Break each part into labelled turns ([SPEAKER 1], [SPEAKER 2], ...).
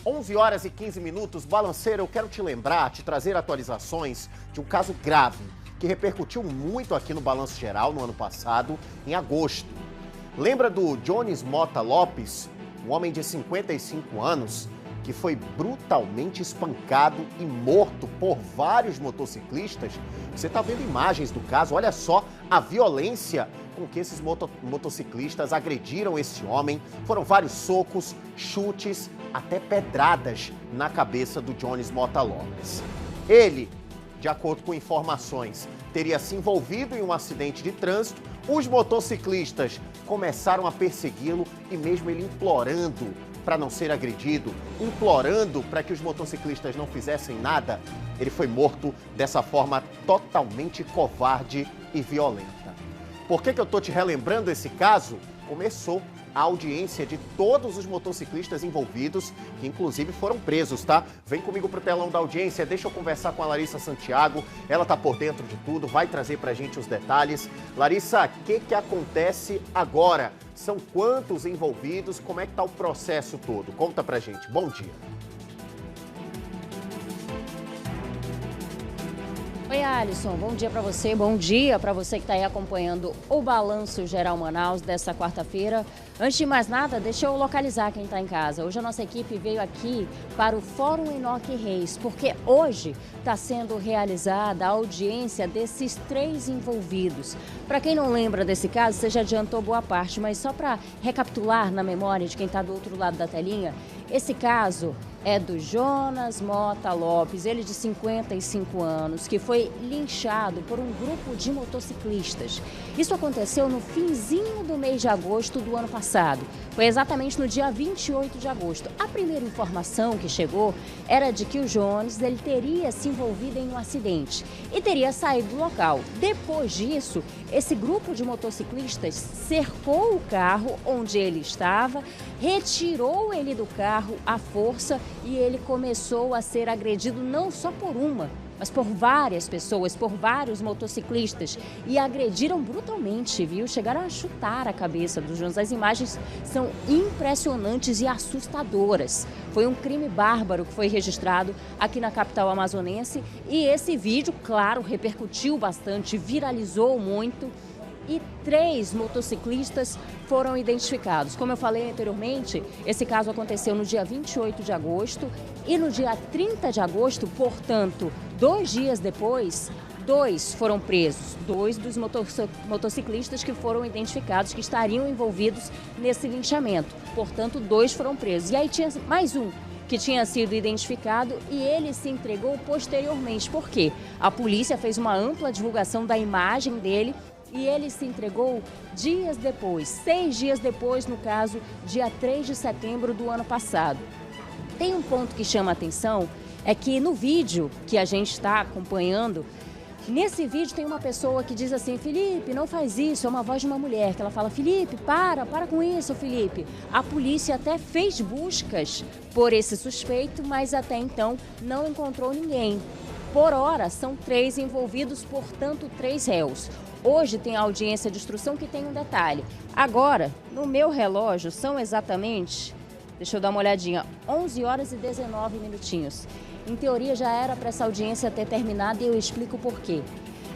[SPEAKER 1] 11 horas e 15 minutos, Balanceiro, eu quero te lembrar, te trazer atualizações de um caso grave que repercutiu muito aqui no Balanço Geral no ano passado, em agosto. Lembra do Jones Mota Lopes, um homem de 55 anos, que foi brutalmente espancado e morto por vários motociclistas? Você está vendo imagens do caso, olha só a violência com que esses motociclistas agrediram esse homem. Foram vários socos, chutes, até pedradas na cabeça do Jones Mota Lopes. Ele, de acordo com informações, teria se envolvido em um acidente de trânsito. Os motociclistas começaram a persegui-lo e mesmo ele implorando para não ser agredido, implorando para que os motociclistas não fizessem nada, ele foi morto dessa forma totalmente covarde e violenta. Por que eu tô te relembrando esse caso? Começou a audiência de todos os motociclistas envolvidos, que inclusive foram presos, tá? Vem comigo pro telão da audiência, deixa eu conversar com a Larissa Santiago, ela tá por dentro de tudo, vai trazer pra gente os detalhes. Larissa, o que acontece agora? São quantos envolvidos? Como é que tá o processo todo? Conta pra gente. Bom dia.
[SPEAKER 2] Oi, Alisson, bom dia para você, bom dia para você que está aí acompanhando o Balanço Geral Manaus desta quarta-feira. Antes de mais nada, deixa eu localizar quem está em casa. Hoje a nossa equipe veio aqui para o Fórum Enoque Reis, porque hoje está sendo realizada a audiência desses 3 envolvidos. Para quem não lembra desse caso, você já adiantou boa parte, mas só para recapitular na memória de quem está do outro lado da telinha, esse caso é do Jones Mota Lopes, ele de 55 anos, que foi linchado por um grupo de motociclistas. Isso aconteceu no finzinho do mês de agosto do ano passado. Foi exatamente no dia 28 de agosto. A primeira informação que chegou era de que o Jones ele teria se envolvido em um acidente e teria saído do local. Depois disso, esse grupo de motociclistas cercou o carro onde ele estava, retirou ele do carro à força e ele começou a ser agredido não só por uma, mas por várias pessoas, por vários motociclistas, e agrediram brutalmente, viu? Chegaram a chutar a cabeça do Jones. As imagens são impressionantes e assustadoras. Foi um crime bárbaro que foi registrado aqui na capital amazonense e esse vídeo, claro, repercutiu bastante, viralizou muito. E 3 motociclistas foram identificados. Como eu falei anteriormente, esse caso aconteceu no dia 28 de agosto e no dia 30 de agosto, portanto, 2 dias depois, 2 foram presos. 2 dos motociclistas que foram identificados, que estariam envolvidos nesse linchamento. Portanto, 2 foram presos. E aí tinha mais um que tinha sido identificado e ele se entregou posteriormente. Por quê? A polícia fez uma ampla divulgação da imagem dele e ele se entregou dias depois, 6 dias depois, no caso, dia 3 de setembro do ano passado. Tem um ponto que chama a atenção, é que no vídeo que a gente está acompanhando, nesse vídeo tem uma pessoa que diz assim: Felipe, não faz isso, é uma voz de uma mulher, que ela fala: Felipe, para com isso, Felipe. A polícia até fez buscas por esse suspeito, mas até então não encontrou ninguém. Por hora, são 3 envolvidos, portanto, 3 réus. Hoje tem a audiência de instrução que tem um detalhe. Agora, no meu relógio, são exatamente, deixa eu dar uma olhadinha, 11 horas e 19 minutinhos. Em teoria, já era para essa audiência ter terminado e eu explico por quê.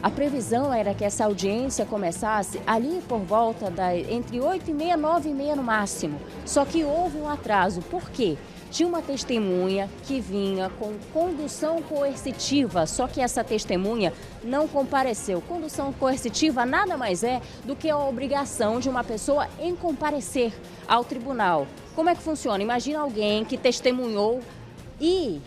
[SPEAKER 2] A previsão era que essa audiência começasse ali por volta entre 8h30 e 9h30 no máximo. Só que houve um atraso. Por quê? Tinha uma testemunha que vinha com condução coercitiva, só que essa testemunha não compareceu. Condução coercitiva nada mais é do que a obrigação de uma pessoa em comparecer ao tribunal. Como é que funciona? Imagina alguém que testemunhou e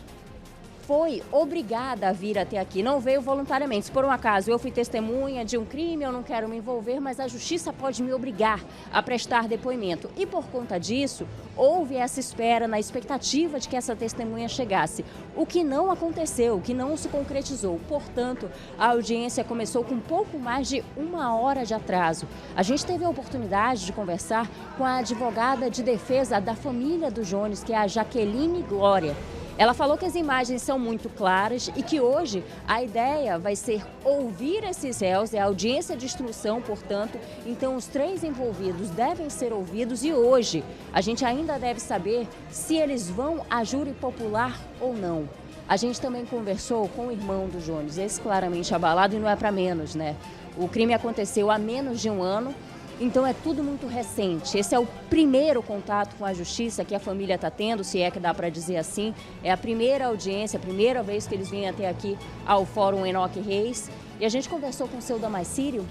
[SPEAKER 2] foi obrigada a vir até aqui, não veio voluntariamente. Se por um acaso eu fui testemunha de um crime, eu não quero me envolver, mas a justiça pode me obrigar a prestar depoimento. E por conta disso, houve essa espera, na expectativa de que essa testemunha chegasse. O que não aconteceu, o que não se concretizou. Portanto, a audiência começou com pouco mais de 1 hora de atraso. A gente teve a oportunidade de conversar com a advogada de defesa da família do Jones, que é a Jaqueline Glória. Ela falou que as imagens são muito claras e que hoje a ideia vai ser ouvir esses réus, é a audiência de instrução, portanto, então os 3 envolvidos devem ser ouvidos e hoje a gente ainda deve saber se eles vão a júri popular ou não. A gente também conversou com o irmão do Jones, esse claramente abalado e não é para menos, né? O crime aconteceu há menos de um ano, então é tudo muito recente. Esse é o primeiro contato com a justiça que a família está tendo, se é que dá para dizer assim. É a primeira audiência, a primeira vez que eles vêm até aqui ao Fórum Enoque Reis. E a gente conversou com o seu Damascírio,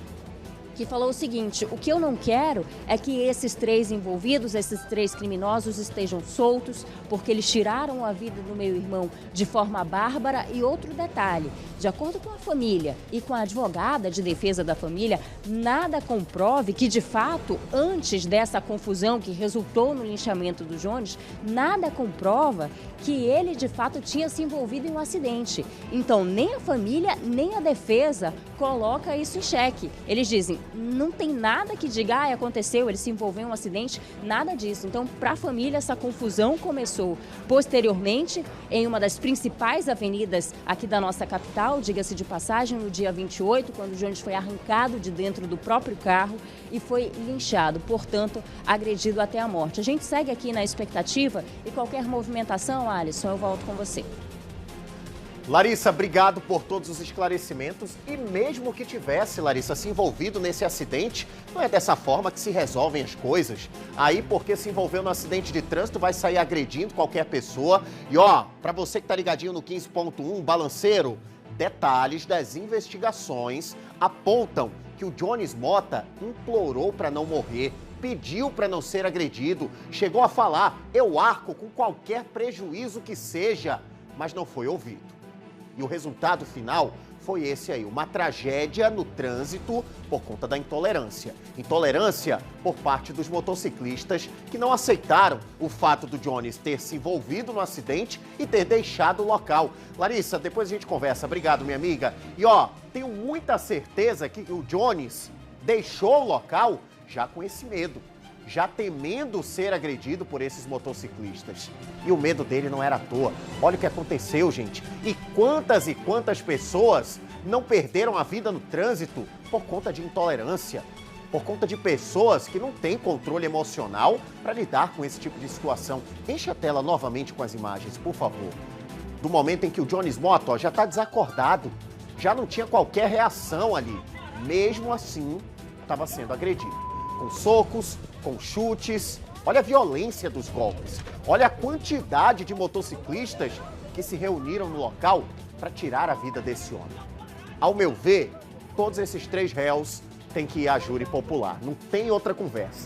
[SPEAKER 2] que falou o seguinte: o que eu não quero é que esses 3 envolvidos, esses 3 criminosos estejam soltos, porque eles tiraram a vida do meu irmão de forma bárbara. E outro detalhe, de acordo com a família e com a advogada de defesa da família, nada comprove que, de fato, antes dessa confusão que resultou no linchamento do Jones, nada comprova que ele, de fato, tinha se envolvido em um acidente. Então, nem a família, nem a defesa coloca isso em xeque. Eles dizem, não tem nada que diga, aconteceu, ele se envolveu em um acidente, nada disso. Então, para a família, essa confusão começou posteriormente em uma das principais avenidas aqui da nossa capital, diga-se de passagem, no dia 28, quando o Jones foi arrancado de dentro do próprio carro e foi linchado, portanto, agredido até a morte. A gente segue aqui na expectativa e qualquer movimentação, Alisson, eu volto com você.
[SPEAKER 1] Larissa, obrigado por todos os esclarecimentos. E mesmo que tivesse, Larissa, se envolvido nesse acidente, não é dessa forma que se resolvem as coisas. Aí, porque se envolveu no acidente de trânsito, vai sair agredindo qualquer pessoa. E ó, pra você que tá ligadinho no 15.1, balanceiro, detalhes das investigações apontam que o Jones Mota implorou para não morrer, pediu para não ser agredido, chegou a falar, eu arco com qualquer prejuízo que seja, mas não foi ouvido. E o resultado final foi esse aí, uma tragédia no trânsito por conta da intolerância. Intolerância por parte dos motociclistas que não aceitaram o fato do Jones ter se envolvido no acidente e ter deixado o local. Larissa, depois a gente conversa. Obrigado, minha amiga. E ó, tenho muita certeza que o Jones deixou o local já com esse medo, já temendo ser agredido por esses motociclistas. E o medo dele não era à toa. Olha o que aconteceu, gente. E quantas pessoas não perderam a vida no trânsito por conta de intolerância, por conta de pessoas que não têm controle emocional para lidar com esse tipo de situação. Enche a tela novamente com as imagens, por favor. Do momento em que o Jones Mota já está desacordado, já não tinha qualquer reação ali. Mesmo assim, estava sendo agredido. Com socos, com chutes, olha a violência dos golpes, olha a quantidade de motociclistas que se reuniram no local para tirar a vida desse homem. Ao meu ver, todos esses 3 réus têm que ir à júri popular, não tem outra conversa.